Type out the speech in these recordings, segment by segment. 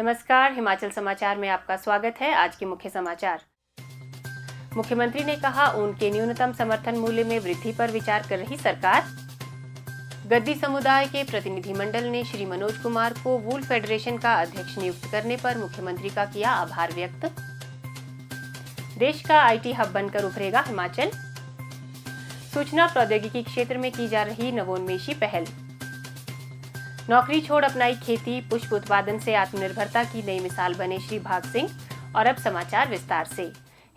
नमस्कार, हिमाचल समाचार में आपका स्वागत है। आज के मुख्य समाचार। मुख्यमंत्री ने कहा, ऊन के न्यूनतम समर्थन मूल्य में वृद्धि पर विचार कर रही सरकार। गद्दी समुदाय के प्रतिनिधिमंडल ने श्री मनोज कुमार को वूल फेडरेशन का अध्यक्ष नियुक्त करने पर मुख्यमंत्री का किया आभार व्यक्त। देश का आईटी हब बनकर उभरेगा हिमाचल। सूचना प्रौद्योगिकी क्षेत्र में की जा रही नवोन्मेषी पहल। नौकरी छोड़ अपनाई खेती, पुष्प उत्पादन से आत्मनिर्भरता की नई मिसाल बने श्री भाग सिंह। और अब समाचार विस्तार से।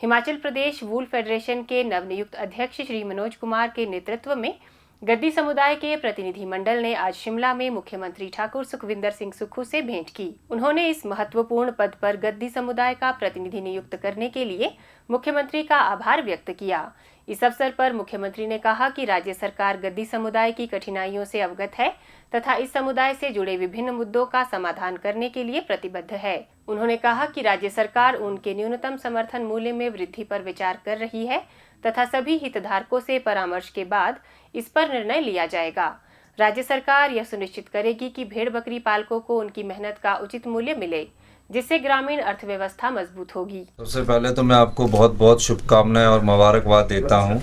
हिमाचल प्रदेश वूल फेडरेशन के नवनियुक्त अध्यक्ष श्री मनोज कुमार के नेतृत्व में गद्दी समुदाय के प्रतिनिधिमंडल ने आज शिमला में मुख्यमंत्री ठाकुर सुखविंदर सिंह सुक्खू से भेंट की। उन्होंने इस महत्वपूर्ण पद पर गद्दी समुदाय का प्रतिनिधि नियुक्त करने के लिए मुख्यमंत्री का आभार व्यक्त किया। इस अवसर पर मुख्यमंत्री ने कहा कि राज्य सरकार गद्दी समुदाय की कठिनाइयों से अवगत है तथा इस समुदाय से जुड़े विभिन्न मुद्दों का समाधान करने के लिए प्रतिबद्ध है। उन्होंने कहा कि राज्य सरकार उनके न्यूनतम समर्थन मूल्य में वृद्धि पर विचार कर रही है तथा सभी हितधारकों से परामर्श के बाद इस पर निर्णय लिया जाएगा। राज्य सरकार यह सुनिश्चित करेगी कि भेड़ बकरी पालकों को उनकी मेहनत का उचित मूल्य मिले, जिससे ग्रामीण अर्थव्यवस्था मजबूत होगी। सबसे पहले तो मैं आपको बहुत बहुत शुभकामनाएं और मुबारकबाद देता हूं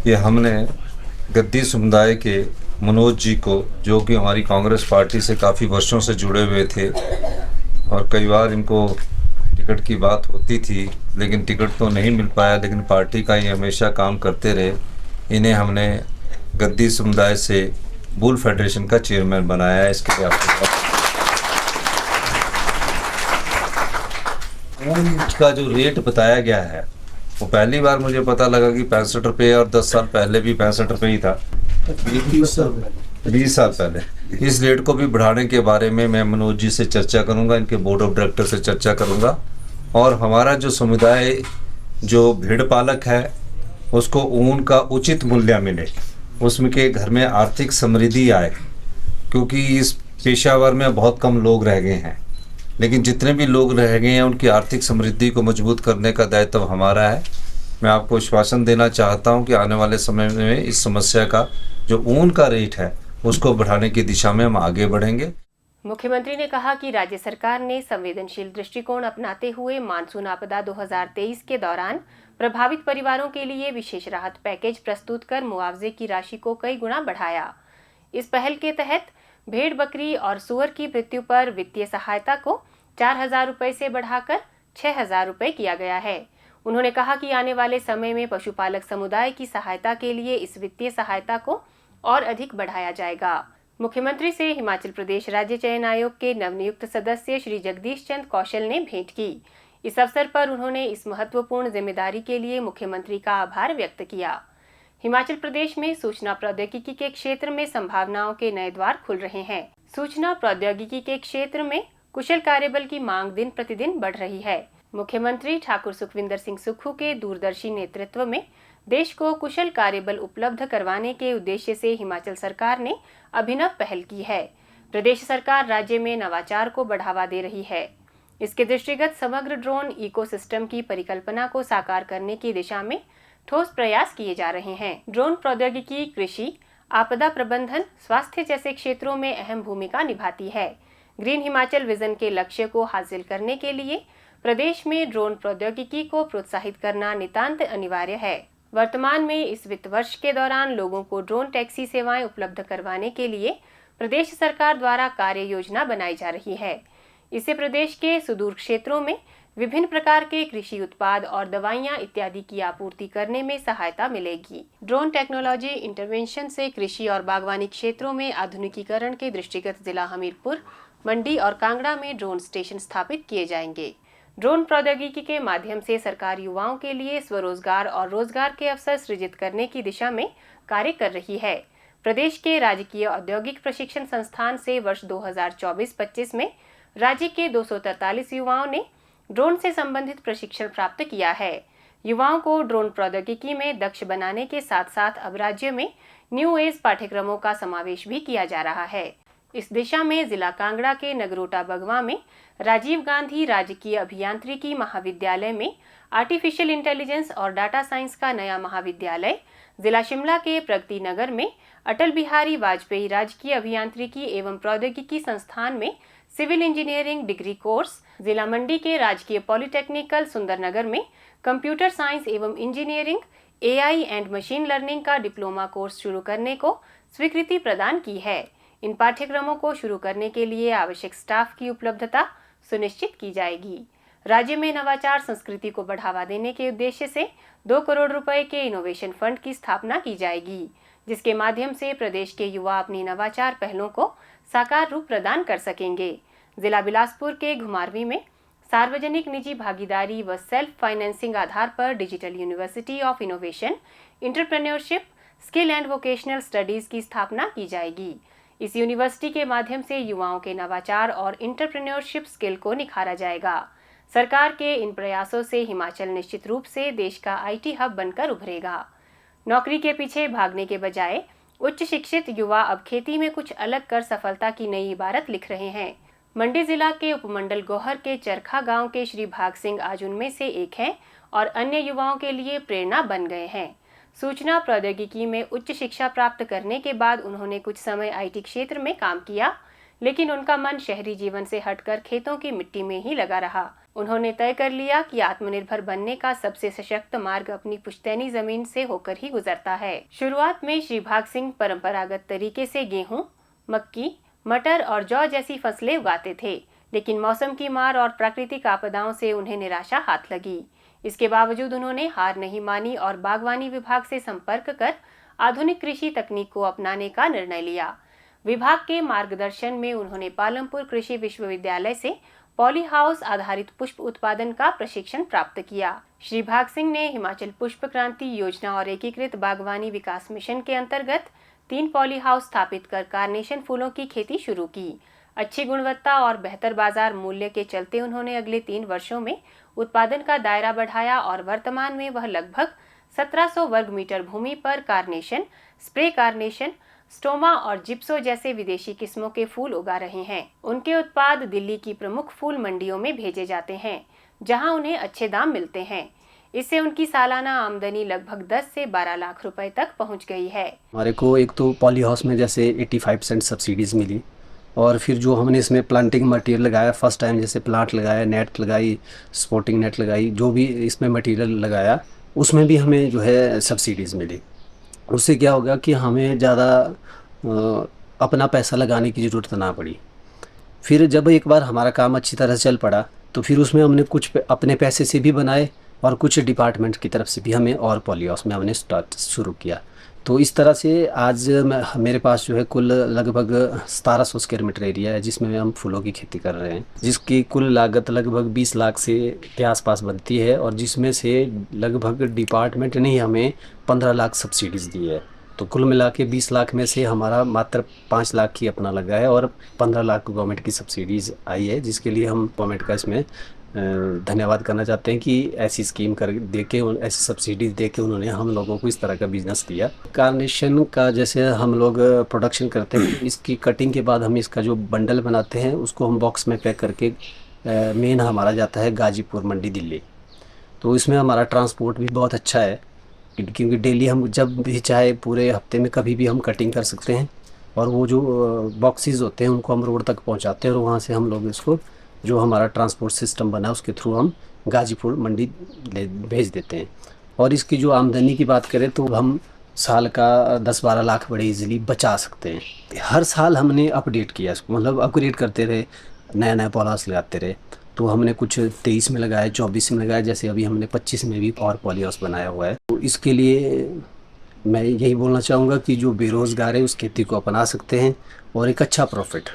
कि हमने गद्दी समुदाय के मनोज जी को, जो कि हमारी कांग्रेस पार्टी से काफ़ी वर्षों से जुड़े हुए थे और कई बार इनको टिकट की बात होती थी लेकिन टिकट तो नहीं मिल पाया, लेकिन पार्टी का ही हमेशा काम करते रहे। इन्हें हमने गद्दी समुदाय से वूल फेडरेशन का चेयरमैन बनाया है। इसके लिए आपको ऊन का जो रेट बताया गया है वो पहली बार मुझे पता लगा कि 65 रुपये, और 10 साल पहले भी 65 रुपये ही था, 20 साल पहले। इस रेट को भी बढ़ाने के बारे में मैं मनोज जी से चर्चा करूंगा, इनके बोर्ड ऑफ डायरेक्टर से चर्चा करूंगा, और हमारा जो समुदाय जो भेड़ पालक है उसको ऊन का उचित मूल्य मिले, उसमें के घर में आर्थिक समृद्धि आए, क्योंकि इस पेशावर में बहुत कम लोग रह गए हैं, लेकिन जितने भी लोग रह गए हैं उनकी आर्थिक समृद्धि को मजबूत करने का दायित्व हमारा है। मैं आपको आश्वासन देना चाहता हूं कि आने वाले समय में इस समस्या का जो ऊन का रेट है उसको बढ़ाने की दिशा में हम आगे बढ़ेंगे। मुख्यमंत्री ने कहा कि राज्य सरकार ने संवेदनशील दृष्टिकोण अपनाते हुए मानसून आपदा 2023 के दौरान प्रभावित परिवारों के लिए विशेष राहत पैकेज प्रस्तुत कर मुआवजे की राशि को कई गुना बढ़ाया। इस पहल के तहत भेड़ बकरी और सूअर की मृत्यु पर वित्तीय सहायता को 4,000 रुपये से बढ़ाकर 6,000 रुपये किया गया है। उन्होंने कहा कि आने वाले समय में पशुपालक समुदाय की सहायता के लिए इस वित्तीय सहायता को और अधिक बढ़ाया जाएगा। मुख्यमंत्री से हिमाचल प्रदेश राज्य चयन आयोग के नवनियुक्त सदस्य श्री जगदीश चंद कौशल ने भेंट की। इस अवसर पर उन्होंने इस महत्वपूर्ण जिम्मेदारी के लिए मुख्यमंत्री का आभार व्यक्त किया। हिमाचल प्रदेश में सूचना प्रौद्योगिकी के क्षेत्र में संभावनाओं के नए द्वार खुल रहे हैं। सूचना प्रौद्योगिकी के क्षेत्र में कुशल कार्यबल की मांग दिन प्रतिदिन बढ़ रही है। मुख्यमंत्री ठाकुर सुखविंदर सिंह सुक्खू के दूरदर्शी नेतृत्व में देश को कुशल कार्यबल उपलब्ध करवाने के उद्देश्य से हिमाचल सरकार ने अभिनव पहल की है। प्रदेश सरकार राज्य में नवाचार को बढ़ावा दे रही है। इसके दृष्टिगत समग्र ड्रोन इकोसिस्टम की परिकल्पना को साकार करने की दिशा में ठोस प्रयास किए जा रहे हैं। ड्रोन प्रौद्योगिकी कृषि, आपदा प्रबंधन, स्वास्थ्य जैसे क्षेत्रों में अहम भूमिका निभाती है। ग्रीन हिमाचल विजन के लक्ष्य को हासिल करने के लिए प्रदेश में ड्रोन प्रौद्योगिकी को प्रोत्साहित करना नितांत अनिवार्य है। वर्तमान में इस वित्त वर्ष के दौरान लोगों को ड्रोन टैक्सी सेवाएं उपलब्ध करवाने के लिए प्रदेश सरकार द्वारा कार्य योजना बनाई जा रही है। इससे प्रदेश के सुदूर क्षेत्रों में विभिन्न प्रकार के कृषि उत्पाद और दवाइयां इत्यादि की आपूर्ति करने में सहायता मिलेगी। ड्रोन टेक्नोलॉजी इंटरवेंशन से कृषि और बागवानी क्षेत्रों में आधुनिकीकरण के दृष्टिगत जिला हमीरपुर, मंडी और कांगड़ा में ड्रोन स्टेशन स्थापित किए जाएंगे। ड्रोन प्रौद्योगिकी के माध्यम से सरकार युवाओं के लिए स्वरोजगार और रोजगार के अवसर सृजित करने की दिशा में कार्य कर रही है। प्रदेश के राजकीय औद्योगिक प्रशिक्षण संस्थान से वर्ष 2024-25 में राज्य के 243 युवाओं ने ड्रोन से संबंधित प्रशिक्षण प्राप्त किया है। युवाओं को ड्रोन प्रौद्योगिकी में दक्ष बनाने के साथ साथ अब राज्य में न्यू एज पाठ्यक्रमों का समावेश भी किया जा रहा है। इस दिशा में जिला कांगड़ा के नगरोटा बगवा में राजीव गांधी राजकीय अभियांत्रिकी महाविद्यालय में आर्टिफिशियल इंटेलिजेंस और डाटा साइंस का नया महाविद्यालय, जिला शिमला के प्रगति नगर में अटल बिहारी वाजपेयी राजकीय अभियांत्रिकी एवं प्रौद्योगिकी संस्थान में सिविल इंजीनियरिंग डिग्री कोर्स, जिला मंडी के राजकीय पॉलिटेक्निकल सुंदरनगर में कंप्यूटर साइंस एवं engineering, AI and machine learning का डिप्लोमा कोर्स शुरू करने को स्वीकृति प्रदान की है। इन पाठ्यक्रमों को शुरू करने के लिए आवश्यक स्टाफ की उपलब्धता सुनिश्चित की जाएगी। राज्य में नवाचार संस्कृति को बढ़ावा देने के उद्देश्य से 2 करोड़ रुपए के इनोवेशन फंड की स्थापना की जाएगी, जिसके माध्यम से प्रदेश के युवा अपनी नवाचार पहलों को साकार रूप प्रदान कर सकेंगे। जिला बिलासपुर के घुमारवी में सार्वजनिक निजी भागीदारी व सेल्फ फाइनेंसिंग आधार पर digital university of innovation, entrepreneurship, skill and vocational studies की स्थापना की जाएगी। इस यूनिवर्सिटी के माध्यम से युवाओं के नवाचार और एंटरप्रेन्योरशिप स्किल को निखारा जाएगा। सरकार के इन प्रयासों से हिमाचल निश्चित रूप से देश का आईटी हब बनकर उभरेगा। नौकरी के पीछे भागने के बजाय उच्च शिक्षित युवा अब खेती में कुछ अलग कर सफलता की नई इबारत लिख रहे हैं। मंडी जिला के उपमंडल गोहर के चरखा गांव के श्री भाग सिंह आज उनमें से एक हैं और अन्य युवाओं के लिए प्रेरणा बन गए हैं। सूचना प्रौद्योगिकी में उच्च शिक्षा प्राप्त करने के बाद उन्होंने कुछ समय आईटी क्षेत्र में काम किया, लेकिन उनका मन शहरी जीवन से हटकर खेतों की मिट्टी में ही लगा रहा। उन्होंने तय कर लिया कि आत्मनिर्भर बनने का सबसे सशक्त मार्ग अपनी पुश्तैनी जमीन से होकर ही गुजरता है। शुरुआत में श्री भाग सिंह परंपरागत तरीके से गेहूं, मक्की, मटर और जौ जैसी फसलें उगाते थे, लेकिन मौसम की मार और प्राकृतिक आपदाओं से उन्हें निराशा हाथ लगी। इसके बावजूद उन्होंने हार नहीं मानी और बागवानी विभाग से संपर्क कर आधुनिक कृषि तकनीक को अपनाने का निर्णय लिया। विभाग के मार्गदर्शन में उन्होंने पालमपुर कृषि विश्वविद्यालय से पॉली हाउस आधारित पुष्प उत्पादन का प्रशिक्षण प्राप्त किया। श्री भाग सिंह ने हिमाचल पुष्प क्रांति योजना और एकीकृत बागवानी विकास मिशन के अंतर्गत 3 पॉली हाउस स्थापित कर कार्नेशन फूलों की खेती शुरू की। अच्छी गुणवत्ता और बेहतर बाजार मूल्य के चलते उन्होंने अगले 3 वर्षों में उत्पादन का दायरा बढ़ाया और वर्तमान में वह लगभग 1700 वर्ग मीटर भूमि पर कार्नेशन, स्प्रे कार्नेशन, स्टोमा और जिप्सो जैसे विदेशी किस्मों के फूल उगा रहे हैं। उनके उत्पाद दिल्ली की प्रमुख फूल मंडियों में भेजे जाते हैं, जहां उन्हें अच्छे दाम मिलते हैं। इससे उनकी सालाना आमदनी लगभग 10 से 12 लाख रुपए तक पहुंच गई है। हमारे को एक तो पॉली हाउस में जैसे 85% सब्सिडीज़ मिली, और फिर जो हमने इसमें प्लांटिंग मटेरियल लगाया, फर्स्ट टाइम जैसे प्लांट लगाया, नेट लगाई, स्पोर्टिंग नेट लगाई, जो भी इसमें मटेरियल लगाया उसमें भी हमें जो है सब्सिडीज़ मिली। उससे क्या होगा कि हमें ज़्यादा अपना पैसा लगाने की ज़रूरत ना पड़ी। फिर जब एक बार हमारा काम अच्छी तरह चल पड़ा तो फिर उसमें हमने कुछ अपने पैसे से भी बनाए और कुछ डिपार्टमेंट की तरफ से भी हमें और पॉली हाउस में हमने स्टार्ट शुरू किया। तो इस तरह से आज मेरे पास जो है कुल लगभग 1700 स्क्वायर मीटर एरिया है जिसमें हम फूलों की खेती कर रहे हैं, जिसकी कुल लागत लगभग 20 लाख से के आसपास बनती है, और जिसमें से लगभग डिपार्टमेंट ने हमें 15 लाख सब्सिडीज़ दी है। तो कुल मिला के 20 लाख में से हमारा मात्र 5 लाख ही अपना लगा है और 15 लाख गवर्नमेंट की सब्सिडीज़ आई है, जिसके लिए हम गवर्नमेंट का इसमें धन्यवाद करना चाहते हैं कि ऐसी स्कीम कर दे के, ऐसी सब्सिडीज दे के उन्होंने हम लोगों को इस तरह का बिजनेस दिया। कार्नेशन का जैसे हम लोग प्रोडक्शन करते हैं, इसकी कटिंग के बाद हम इसका जो बंडल बनाते हैं उसको हम बॉक्स में पैक करके मेन हमारा जाता है गाजीपुर, मंडी, दिल्ली। तो इसमें हमारा ट्रांसपोर्ट भी बहुत अच्छा है, क्योंकि डेली हम जब भी चाहे पूरे हफ्ते में कभी भी हम कटिंग कर सकते हैं, और वो जो बॉक्सेस होते हैं उनको हम रोड तक पहुँचाते हैं और वहाँ से हम लोग इसको जो हमारा ट्रांसपोर्ट सिस्टम बना है उसके थ्रू हम गाजीपुर, मंडी भेज देते हैं। और इसकी जो आमदनी की बात करें तो हम साल का 10-12 लाख बड़े इजीली बचा सकते हैं। हर साल हमने अपडेट किया इसको, मतलब अपग्रेड करते रहे, नया नया पॉलिहाउस लगाते रहे। तो हमने कुछ 23 में लगाया, 24 में लगाया, जैसे अभी हमने 25 में भी और पॉलिहाउस बनाया हुआ है। तो इसके लिए मैं यही बोलना चाहूँगा कि जो बेरोज़गार है उस खेती को अपना सकते हैं और एक अच्छा प्रॉफिट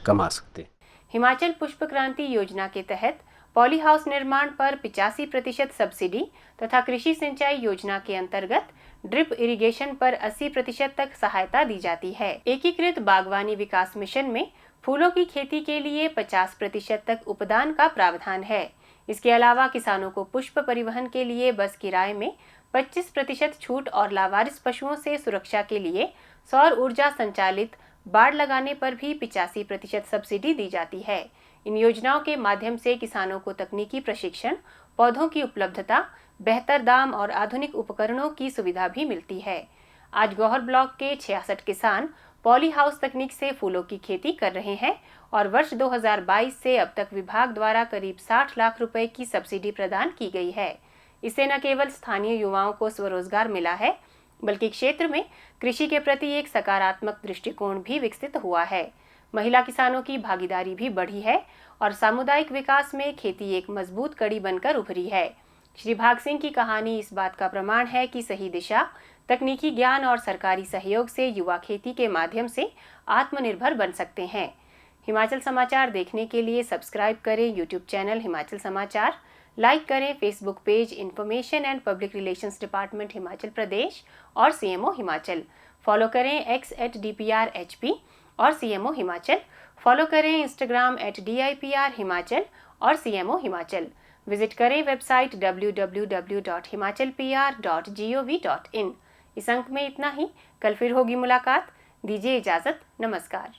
कमा सकते हैं। हिमाचल पुष्प क्रांति योजना के तहत पॉली हाउस निर्माण पर 85% सब्सिडी तथा कृषि सिंचाई योजना के अंतर्गत ड्रिप इरिगेशन पर 80% तक सहायता दी जाती है। एकीकृत बागवानी विकास मिशन में फूलों की खेती के लिए 50% तक उपदान का प्रावधान है। इसके अलावा किसानों को पुष्प परिवहन के लिए बस किराए में 25% छूट और लावारिस पशुओं से सुरक्षा के लिए सौर ऊर्जा संचालित बाड़ लगाने पर भी 85% सब्सिडी दी जाती है। इन योजनाओं के माध्यम से किसानों को तकनीकी प्रशिक्षण, पौधों की उपलब्धता, बेहतर दाम और आधुनिक उपकरणों की सुविधा भी मिलती है। आज गौहर ब्लॉक के 66 किसान पॉली हाउस तकनीक से फूलों की खेती कर रहे हैं और वर्ष 2022 से अब तक विभाग द्वारा करीब 60 लाख रुपए की सब्सिडी प्रदान की गई है। इससे न केवल स्थानीय युवाओं को स्वरोजगार मिला है, बल्कि क्षेत्र में कृषि के प्रति एक सकारात्मक दृष्टिकोण भी विकसित हुआ है। महिला किसानों की भागीदारी भी बढ़ी है और सामुदायिक विकास में खेती एक मजबूत कड़ी बनकर उभरी है। श्री भाग सिंह की कहानी इस बात का प्रमाण है कि सही दिशा, तकनीकी ज्ञान और सरकारी सहयोग से युवा खेती के माध्यम से आत्मनिर्भर बन सकते हैं। हिमाचल समाचार देखने के लिए सब्सक्राइब करें यूट्यूब चैनल हिमाचल समाचार, लाइक करें Facebook page information and public relations department Himachal Pradesh और CMO हिमाचल। फॉलो करें x@DPRHP और CMO हिमाचल। फॉलो करें इंस्टाग्राम @DIPR हिमाचल और CMO हिमाचल। विजिट करें वेबसाइट www.himachalpr.gov.in। इस अंक में इतना ही। कल फिर होगी मुलाकात। दीजिए इजाजत। नमस्कार।